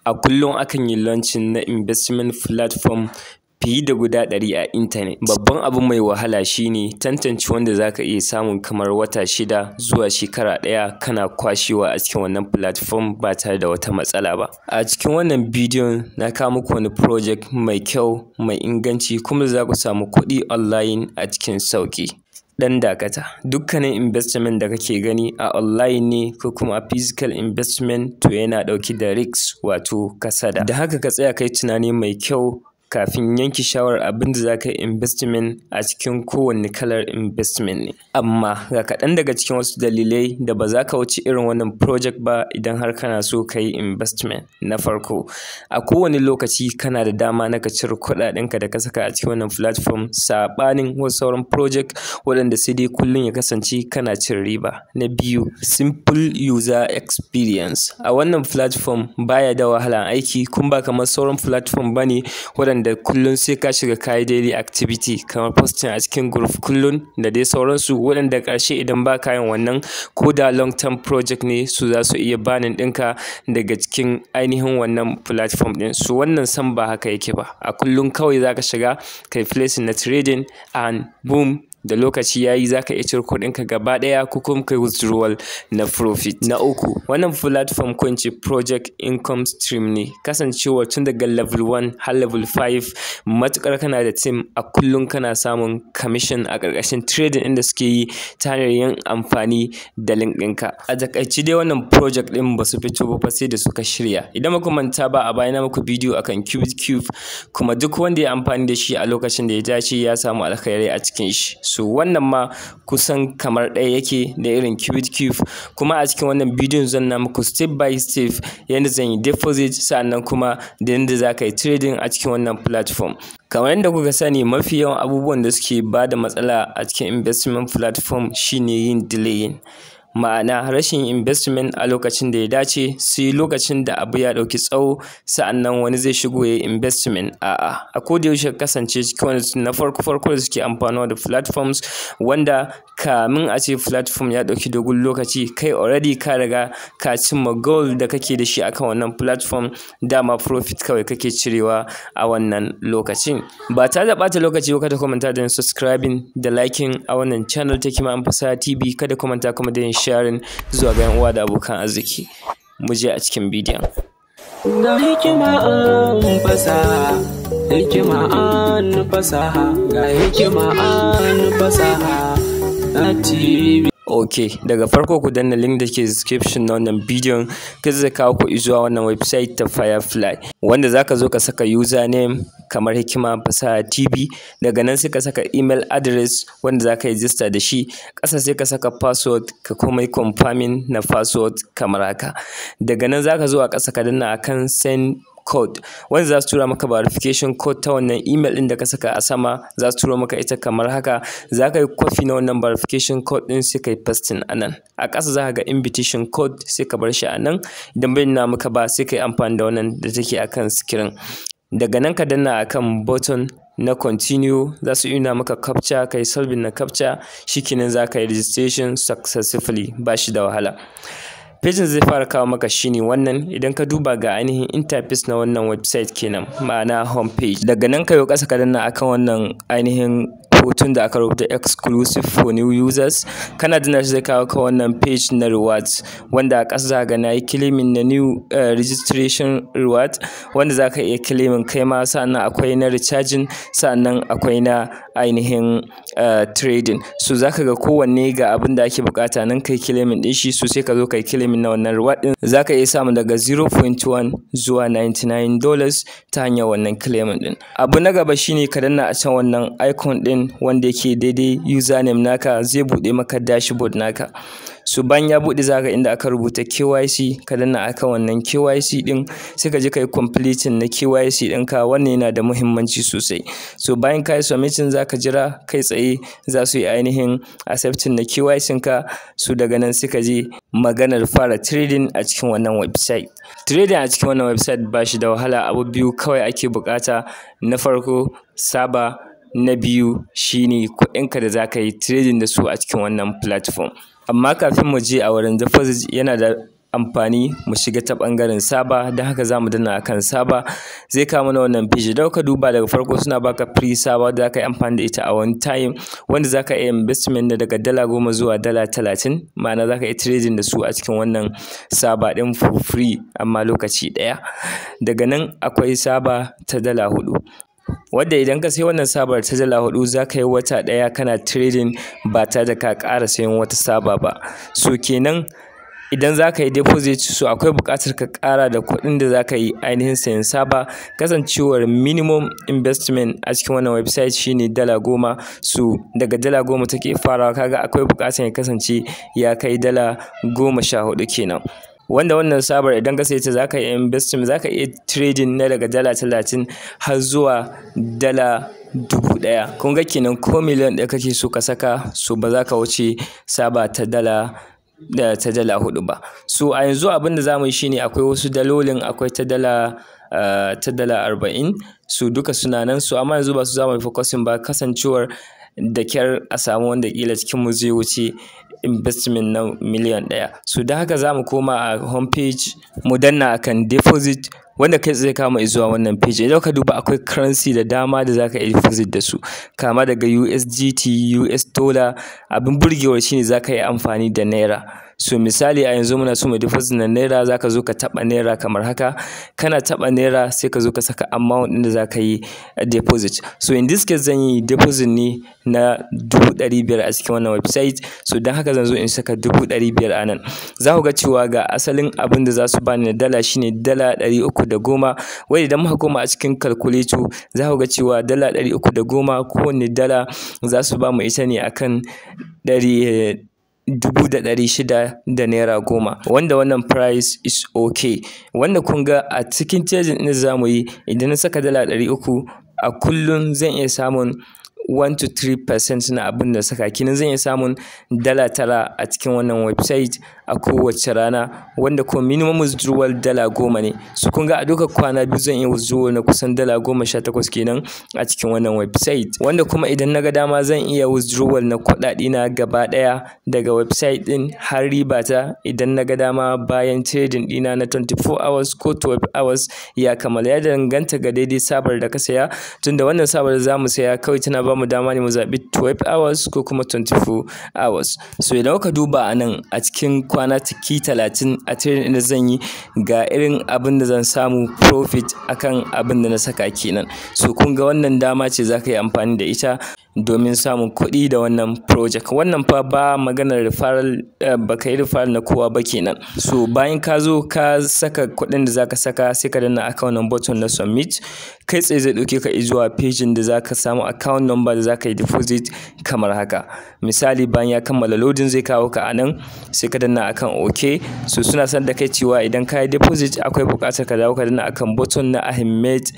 A kullum akan yi launching na investment platform fiye da guda 100 a intanet. Babban abu mai wahala shine tantance wanda zaka iya samun kamar wata 6 zuwa shekara 1 kana kwashewa a cikin wannan platform ba tare da wata matsala ba. A cikin wannan bidiyon na kawo muku wani project mai kyau, mai inganci kuma za ku samu kuɗi online a cikin sauƙi. Dan dakata, dukkanin investment da kake gani a online ne ko kuma a physical investment to yana ɗauke da risk wato kasada. Da haka ka tsaya kai tunani mai kyau kafin yanke shawarar abin da za ka yi investment a cikin kowanne kalar investment ne. Amma ga kaɗan daga cikin wasu dalilai da ba za ka wuce irin wannan project ba idan har kana so ka yi investment. Na farko, a kowane lokaci kana da dama na ka cire kuɗaɗenka da ka saka a cikin wannan platform saɓanin wasu sauran project waɗanda sai dai kullum ya kasance kana cin riba. Na biyu, simple user experience. A wannan platform baya da wahalan aiki kuma ba kamar sauran platform bane waɗanda kullum sai ka shiga kayi daily activity kamar posting a cikin group kullum da dai sauransu, waɗanda ƙarshe idan ba ka yin wannan ko da long term project ne su za su iya banin ɗinka daga cikin ainihin wannan platform ɗin. Su wannan sam ba haka yake ba. A kullum kawai za ka shiga kai placing na trading and boom, da lokaci yayi za ka iya cire kuɗinka gaba ɗaya ko kuma kai withdrawal na profit. Na uku, wannan platform ko ince project income stream ne, kasancewa tun daga level 1 har level 5 matuƙar kana da team a kullum kana samun commission a ƙarƙashin trading inda suke yi ta hanyar yin amfani da link ɗinka. A takaice dai wannan project ɗin ba su fito ba sai da suka shirya. Idan ba ku manta ba, a baya na muku bidiyo akan cube kuma duk wanda ya amfani da shi a lokacin da ya dace ya samu alkhairai a cikin shi. So wannan ma kusan kamar ɗaya yake da irin cube kuma a cikin wannan bidiyon zan na muku step by step yadda zan yi deposit sannan kuma da yadda za ka yi trading a cikin wannan platform. Kamar yadda kuka sani, mafi yawan abubuwan da suke ba da matsala a cikin investment platform shine yin delaying. Ma'ana rashin investment a lokacin da ya dace, sai lokacin da abu ya ɗauki tsawo sa'annan wani zai shigo ya yi investment. A'a, a koda yaushe kasance cikin wani na farko da suke amfani da platforms wanda kamin a ce platform ya ɗauki dogon lokaci kai already ka riga ka cimma goal da kake da shi akan wannan platform, dama profit kawai kake cirewa a wannan lokacin. Ba tare da ɓata lokaci ba, kada ku manta da yin subscribing da liking a wannan channel ta HIKIMA FASAHA TV. Kada ku manta kuma da yin sharing zuwa ga 'yan uwa da abokan arziki. Mu je a cikin bidiyon. Ga hikima an fasaha, hikima an fasaha, ga hikima an fasaha na TV. Ok, daga farko ku danna link da ke description na wannan bidiyon, kai zai kawo ku zuwa wannan website ta Firefly, wanda zaka zo ka saka username kamar HIKIMA FASAHA TV. Daga nan sai ka saka email address wanda zaka register da shi. Ƙasa sai ka saka password ka kuma yi confirming na password kamar haka. Daga nan zaka zo a ƙasa ka danna akan send code wanda za su tura maka verification code ta wannan email ɗin da ka saka a sama. Za su tura maka ita kamar haka. Za ka yi copy na wannan verification code ɗin sai ka yi pasting a nan. A ƙasa za ka ga invitation code sai ka bar shi a nan. Idan bai nuna maka ba sai ka yi amfani da wannan da take akan screen. Daga nan ka danna akan button na continue, za su nuna maka captcha, ka yi solving na captcha, shikenan za ka yi registration successfully, ba shi da wahala. Pejin zai fara kawo maka shine wannan. Idan ka duba ga ainihin interface na wannan website kenan, ma'ana home page. Daga nan ka yi ƙasa ka danna akan wannan ainihin hoton da aka rubuta exclusive for new users. Kana danna shi zai kawo ka wannan page na rewards, wanda a ƙasa za ga na yi claiming na new registration reward wanda za ka iya claiming kai ma. Sannan akwai na recharging, sannan akwai na ainihin trading. So za ka ga kowanne ga abin da ake bukata nan kai claiming ɗin shi. So sai ka zo kai claiming na wannan reward ɗin. Za ka iya samun daga 0.1 zuwa $99 ta hanyar wannan claiming ɗin. Abu na gaba shine ka danna a can wannan icon ɗin wanda yake daidai username naka, zai buɗe maka dashboard naka. So bayan ya buɗe za ka inda aka rubuta KYC, ka danna akan wannan KYC ɗin sai ka je ka yi completing na KYC ɗinka. Wannan yana da muhimmanci sosai. So bayan ka yi submitting za ka jira kai tsaye za su yi ainihin accepting na KYC ka. So daga nan sai ka je maganar fara trading a cikin wannan website. Trading a cikin wannan website ba shi da wahala, abu biyu kawai ake bukata. Na farko saba, na biyu shine kuɗinka da za ka yi trading da su a cikin wannan platform. Amma kafin mu je a wurin deposit, yana da amfani mu shiga ta ɓangaren saba, don haka za mu danna akan saba. Zai kawo mana wannan page. Da ka duba daga farko suna baka free saba da za ka yi amfani da ita a one time, wanda za ka iya investment daga $10 zuwa $30, ma'ana za ka yi trading da su a cikin wannan saba ɗin for free amma lokaci ɗaya. Daga nan akwai saba ta $4, wadda idan ka sai wannan sabar ta $4 za ka yi wata ɗaya kana trading ba tare da ka ƙara sayan wata saba ba. So kenan idan za ka yi deposit, so akwai buƙatar ka ƙara da kuɗin da za ka yi ainihin sayan saba, kasancewar minimum investment a cikin wannan website shine $10. So daga $10 take farawa, kaga akwai buƙatar ya kasance ya kai $14 kenan. Wanda wannan sabar idan ka sayi ta za ka yi investment, za ka iya trading na daga $30 har zuwa $1000. Kun ga kenan ko miliyan ɗaya kake so ka saka, so ba za ka wuce saba ta $4 ba. So a yanzu abin da za mu yi shine akwai wasu dalolin, akwai ta $40, so duka suna nan. So amma yanzu ba su za mu yi focusing ba, kasancewar da kyar a samu wanda kila cikin mu zai wuce investment na miliyan ɗaya. So da haka za mu koma a home page, mu danna akan deposit, wanda kai zai kama zuwa wannan page. Idan ka duba akwai currency da dama da zaka yi deposit da su, kama daga USDT, US dollar. Abin burgewar shine zaka yi amfani da naira. So misali a yanzu muna so mu deposit na naira, zaka zo ka taba naira kamar haka, kana taba naira sai ka zo ka saka amount din da zaka yi deposit. So in this case zan yi deposit ne na 500 a cikin wannan website. So dan haka zan zo in saka 500 a nan. Za ku ga cewa ga asalin abin da za su bani na dala shine $310. Wai idan muka koma a cikin calculator za ku ga cewa $310 kowanne dala za su ba mu ita ne akan 600 da naira 10, wanda wannan price is okay. Wanda kun ga a cikin trading din za mu yi, idan na saka $300 a kullum zan iya samun 1 to 3% na abin da saka, kinan zan iya samun $9 a cikin wannan website a kowace rana, wanda ko minimum withdrawal $10 ne. So kun ga a duka kwana biyu zan iya withdrawal na kusan $18 kenan a cikin wannan website, wanda kuma idan na ga dama zan iya withdrawal na kuɗaɗe na gaba ɗaya daga website ɗin har riba ta, idan na ga dama bayan trading ɗina na 24 hours ko 12 hours ya kammala. Ya danganta ga daidai sabar da ka saya, tunda wannan sabar da za mu saya kawai tana ba mu dama ne mu zaɓi 12 hours ko kuma 24 hours. So idan ka duba a nan a cikin kwana 30 a trading da zan yi, ga irin abin da zan samu profit akan abin da na saka kenan. So kun ga wannan dama ce za ka yi amfani da ita domin samun kuɗi da wannan project. Wannan fa ba maganar referral, ba ka yi referral na kowa ba kenan. So bayan ka zo ka saka kuɗin da zaka saka, sai ka danna account number button na submit, kai tsaye zai ɗauke ka zuwa page da zaka samu account number da zaka yi deposit kamar haka. Misali bayan ya kammala loading zai kawo ka a nan, sai ka danna akan okay. So suna sanar da kai cewa idan ka yi deposit akwai buƙatar ka dawo ka danna akan button na made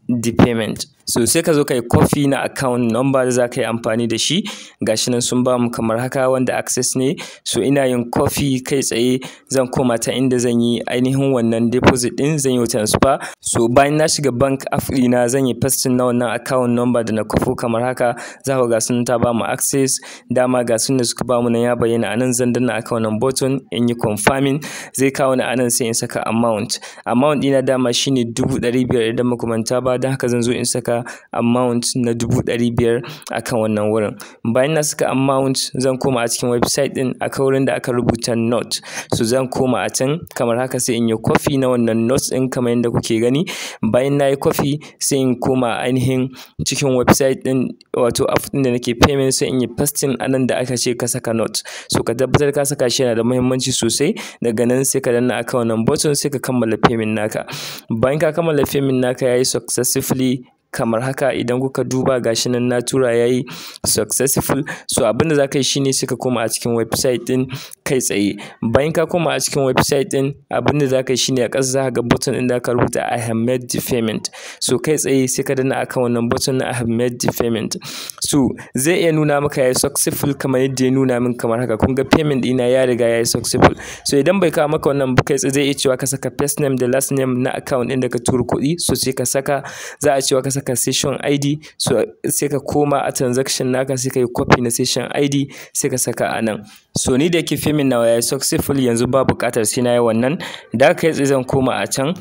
the payment. So sai ka zo ka yi copy na account number da za ka yi amfani da shi, gashi nan sun ba mu kamar haka, wanda access ne. So ina yin copy kai tsaye zan koma ta inda zan yi ainihin wannan deposit din, zan yi transfer. So bayan na shiga bank app ɗina zan yi pasting na wannan account number da na kofo kamar haka. Za ku ga sun ta ba mu access, dama ga sun da suka ba mu nan ya bayyana anan. Zan danna account number button in yi confirming, zai kawo ni anan sai in saka amount ɗina dama shine 500 idan muka manta ba, don haka zan zo in saka amount na 500 akan wannan wurin. Bayan na saka amount zan koma a cikin website din akan wurin da aka rubuta note. So zan koma a can kamar haka sai in yi copy na wannan notes din kamar yadda kuke gani. Bayan na yi copy sai in koma ainihin cikin website din, wato app din da nake payment, sai in yi pasting anan da aka ce ka saka note. So ka tabbatar ka saka shi, yana da muhimmanci sosai. Daga nan sai ka danna akan wannan button sai ka kammala payment naka. Bayan ka kammala payment naka yayi successfully kamar haka, idan kuka duba gashi nan na tura yayi successful. So abin da zaka yi shine sai ka koma a cikin website din kai tsaye. Bayan ka koma a cikin website din, abin da zaka yi shine a ƙasa zaka ga button din da aka rubuta I have made the payment. So kai tsaye sai ka danna akan wannan button na I have made the payment. So zai iya nuna maka yayi successful kamar yadda ya nuna min kamar haka. Kun ga payment ɗina ya riga yayi successful. So idan bai kawo maka wannan kai tsaye zai iya cewa ka saka first name da last name na account ɗin da ka tura kuɗi. So sai ka saka, za a cewa ka saka session ID. So sai ka koma a transaction naka sai ka yi copy na session ID sai ka saka a nan. So ni da yake payment nawa yayi successful, yanzu ba buƙatar sai nayi wannan. Da haka kai tsaye zan koma a can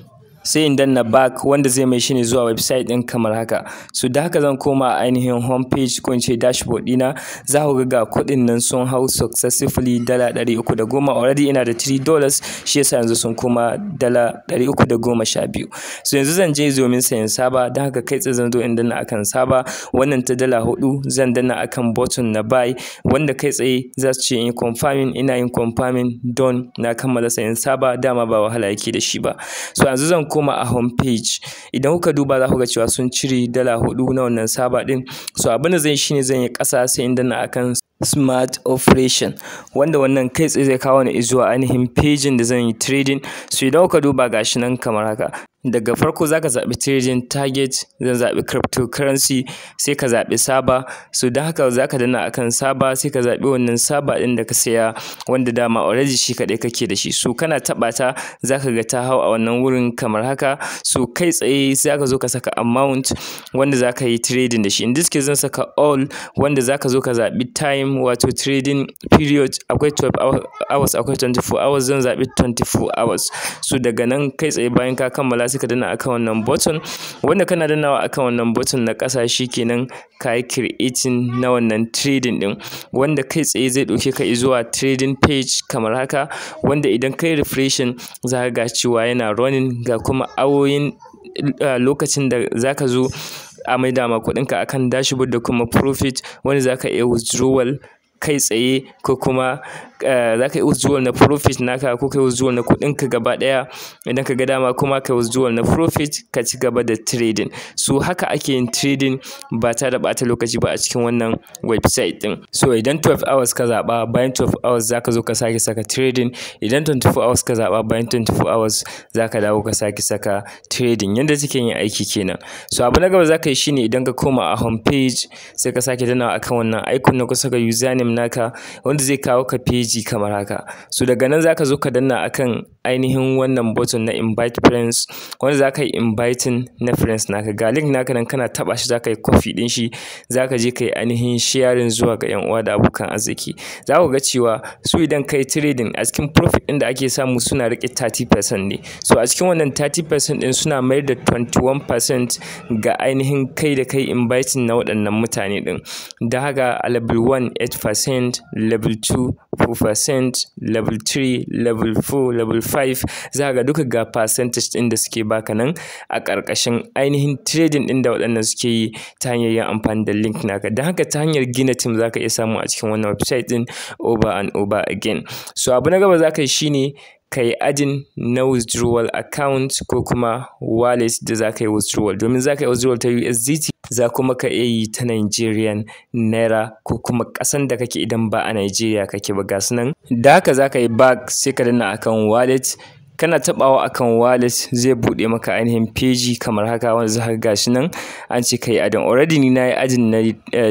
sai in danna back wanda zai mai shi ne zuwa website din kamar haka. So da haka zan koma a ainihin home page ko in ce dashboard dina, za ku ga kuɗin nan sun hau successfully dala 310. Already ina da $3, shi yasa yanzu sun koma dala 312. So yanzu zan je domin sayan saba, da haka kai tsaye zan zo in danna akan saba, wannan ta dala 4 zan danna akan button na buy wanda kai tsaye za su ce in confirming, ina yin confirming done, na kammala sayan saba, dama ba wahala yake da shi ba. So yanzu zan koma a home page, idan kuka duba za ku ga cewa sun cire dala 4 na wannan saba din. So abin da zan yi shine zan yi ƙasa sai in danna akan smart operation, wanda wannan kai tsaye zai kawo ni zuwa ainihin pejin da zan yi trading. So idan kuka duba gashi nan kamar haka, daga farko zaka zaɓi trading target, zan zaɓi cryptocurrency, sai ka zaɓi saba. So da haka zaka danna akan saba sai ka zaɓi wannan saba ɗin da ka saya wanda dama already shi kaɗai kake da shi. So kana taɓa ta zaka ga ta hau a wannan wurin kamar haka. So kai tsaye zaka zo ka saka amount wanda zaka yi trading da shi. In this case zan saka all, wanda zaka zo ka zaɓi time, wato trading period, akwai 12 hours akwai 24 hours, zan zaɓi 24 hours. So daga nan kai tsaye bayan ka kammala sai ka danna akan wannan button, wanda kana dannawa akan wannan button na ƙasa shikenan ka yi creating na wannan trading din, wanda kai tsaye zai ɗauke ka zuwa trading page kamar haka, wanda idan kai refreshing za ka ga cewa yana running, ga kuma awoyin lokacin da zaka zo a maida ma kuɗinka akan dashboard da kuma profit, wanda zaka iya withdrawal kai tsaye ko kuma za ka yi withdrawal na profit naka ko kai withdrawal na kuɗinka gaba ɗaya idan ka ga dama, kuma kai withdrawal na profit ka ci gaba da trading. So haka ake yin trading ba tare da ɓata lokaci ba a cikin wannan website ɗin. So idan 12 hours ka zaɓa, bayan 12 hours za ka zo ka sake saka trading. Idan 24 hours ka zaɓa, bayan 24 hours za ka dawo ka sake saka trading. Yanda take yin aiki kenan. So abu na gaba za ka yi shine idan ka koma a home page sai ka sake dannawa akan wannan icon na kusa ga username naka, wanda zai kawo ka page kamar haka. So daga nan zaka zo ka danna akan ainihin wannan button na invite friends, wanda zaka yi inviting na friends naka. Ga link naka nan kana taba shi zaka yi copy din shi, zaka je kai ainihin sharing zuwa ga yan uwa da abokan arziki. Za ku ga cewa su idan kai trading a cikin profit din da ake samu suna rike 30% ne. So a cikin wannan 30% din suna mayar da 21% ga ainihin kai da kai inviting na waɗannan mutane din. Da haka a level 1 8%, level 2 4%, level 3, level 4, level 5, za ga duka ga percentage ɗin da suke baka nan a ƙarƙashin ainihin trading ɗin da waɗannan suke yi ta hanyar yin amfani da link naka. Don haka ta hanyar gina team za ka iya samu a cikin wannan website ɗin over and over again. So abu na gaba za ka yi shine ka yi adin na withdrawal account ko kuma wallet da za ka yi withdrawal, domin za ka yi withdrawal ta USDT, za kuma ka iya yi ta Nigerian naira ko kuma ƙasan da kake idan ba a Nigeria kake ba, gasu nan. Da haka za ka yi back sai ka danna akan wallet. Kana tabawa akan wallet zai bude maka ainihin page kamar haka, wanda zaka gashi nan an ce kai adin. Already ni nayi adin na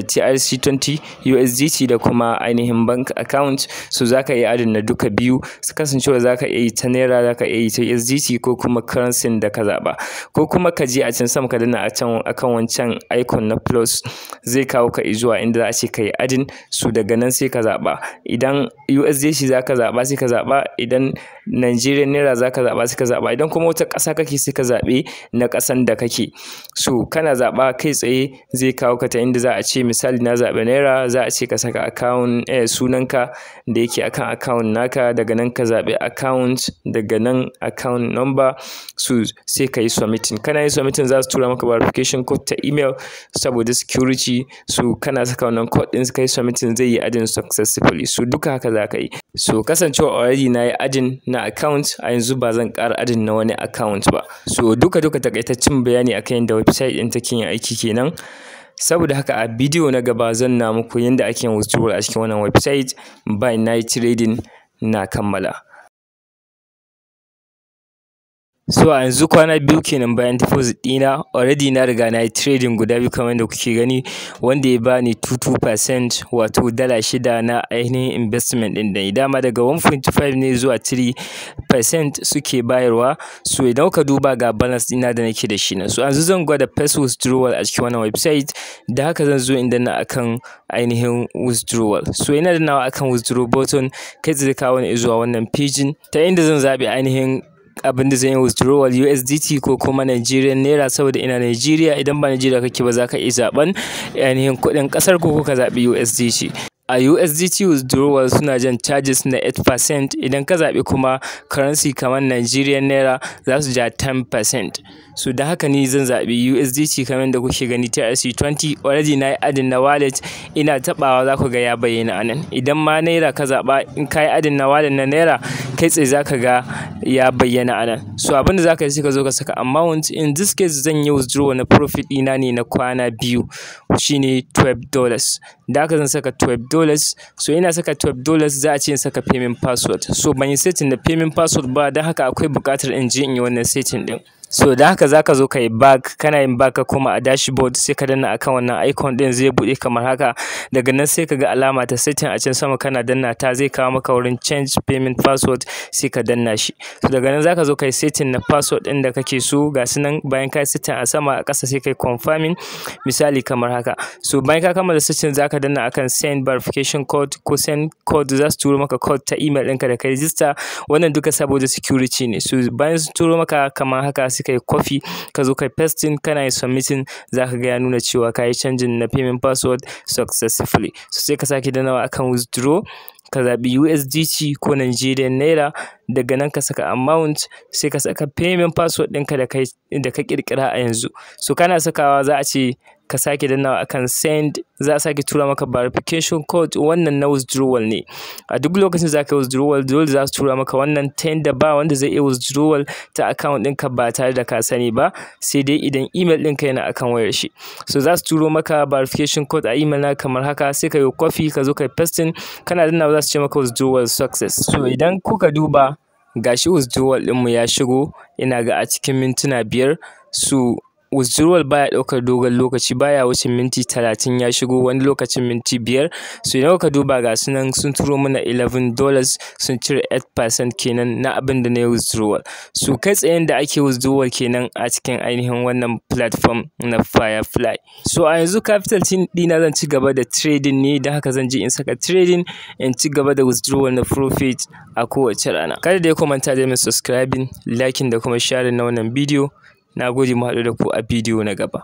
TRC20 USDT da kuma ainihin bank account. So zaka yi adin na duka biyu, su kasancewa zaka iya yi ta naira, zaka iya yi ta USDT ko kuma currency da ka zaba, ko kuma ka je a can sama ka danna a can akan wancan icon na plus, zai kawo ka zuwa inda za a ce kai adin. So daga nan sai ka zaba, idan USDT zaka zaba sai ka zaba, idan Nigerian naira zaka zaba sai ka zaba, idan kuma wata ƙasa kake sai ka zabe na ƙasan da kake. So kana zaba kai tsaye zai kawo ka ta inda za a ce misali na zabe naira, za a ce ka saka account sunanka da yake akan account naka, daga nan ka zabe account, daga nan account number. So sai ka yi submitting. Kana yin submitting za su tura maka verification code ta email saboda security. So kana saka wannan code din kai submitting zai yi adin successfully. So duka haka za ka yi. So kasancewa already na yi adin na account, a yanzu ba zan ƙara adin na wani account ba. So duka takaitaccen bayani akan yadda website ɗin take yin aiki kenan. Saboda haka a bidiyo na gaba zan na muku yadda ake yin withdrawal a cikin wannan website bayan na yi trading na kammala. So a yanzu kwana biyu kenan bayan deposit ɗina, already na riga na yi trading guda biyu kamar yadda kuke gani, wanda ya bani 22% wato dala 6 na ainihin investment ɗin da dama daga 1.5 ne zuwa 3% suke bayarwa. So idan kuka duba ga balance ɗina da nake da shi na. So yanzu zan gwada first withdrawal a cikin wannan website, da haka zan zo inda na akan ainihin withdrawal. So ina dannawa akan withdraw button, kai tsaye kawo ni zuwa wannan page ta inda zan zaɓi ainihin abin da zan yi withdrawal USDT ko kuma Nigerian Naira, saboda ina Nigeria. Idan ba Nigeria kake ba za ka iya zaɓen ainihin kuɗin ƙasar ko ka zaɓi USDT. A USDT withdrawal suna jan charges na 8%, idan ka zaɓi kuma currency kamar Nigerian Naira za su ja 10%. So da haka ni zan zaɓi USDT kamar da kuke gani TRC20. Already na yi adin na wallet, ina taɓawa za ku ga ya bayyana anan. Idan ma Naira ka zaɓa, in ka yi adin na wallet na Naira, kai tsaye za ka ga ya bayyana anan. So abin da za ka yi sai ka zo ka saka amount. In this case zan yi withdrawal na profit ɗina ne na kwana biyu, shine $12. Da haka zan saka $12. So ina saka $12 za a ce in saka payment password. So ban yi setting da payment password ba, don haka akwai buƙatar in je in yi wannan setting ɗin. So da haka zaka zo ka yi back, kana yin back ka koma a dashboard, sai ka danna akan wannan icon din zai bude kamar haka. Daga nan sai ka ga alama ta setting a can sama, kana danna ta zai kawo maka wurin change payment password, sai ka danna shi. So daga nan zaka zo ka yi setting na password din da kake so, ga su nan bayan ka yi setting a sama, a ƙasa sai ka yi confirming, misali kamar haka. So bayan ka kammala setting zaka danna akan send verification code ko send code, za su turo maka code ta email ɗinka da ka register. Wannan duka saboda security ne. So bayan su turo maka kamar haka, kai copy ka zo kai pasting, kana yin submitting, zaka ga ya nuna cewa ka yi changing na payment password successfully. So sai ka sake dannawa akan withdraw, ka zaɓi USDT ko Nigerian Naira. Daga nan ka saka amount, sai ka saka payment password ɗinka da ka ƙirƙira a yanzu. So kana sakawa za a ce ka sake dannawa akan send, za a sake tura maka verification code. Wannan na withdrawal ne. A duk lokacin za ka yi withdrawal dole za su tura maka wannan ta yanda ba wanda zai iya withdrawal ta account ɗinka ba tare da ka sani ba, sai dai idan email ɗinka yana akan wayar shi. So za su turo maka verification code a email na kamar haka, sai ka yi copy ka zo ka yi pasting, kana dannawa za su ce maka withdrawal success. So idan kuka duba gashi withdrawal ɗinmu ya shigo, ina ga a cikin mintuna 5. So withdrawal baya ɗaukar dogon lokaci, baya wuce minti 30 ya shigo, wani lokacin minti 5. So idan kuka duba ga su nan sun turo mana $11, sun cire 8% kenan na abin da na yi withdrawal. So kai tsayen da ake withdrawal kenan a cikin ainihin wannan platform na Firefly. So a yanzu capital ɗina zan ci gaba da trading ne, da haka zan je in saka trading in ci gaba da withdrawal na profit a kowace rana. Kada dai ku manta da min subscribing, liking da kuma sharing na wannan bidiyo. Na gode, mu haɗu da ku a bidiyo na gaba.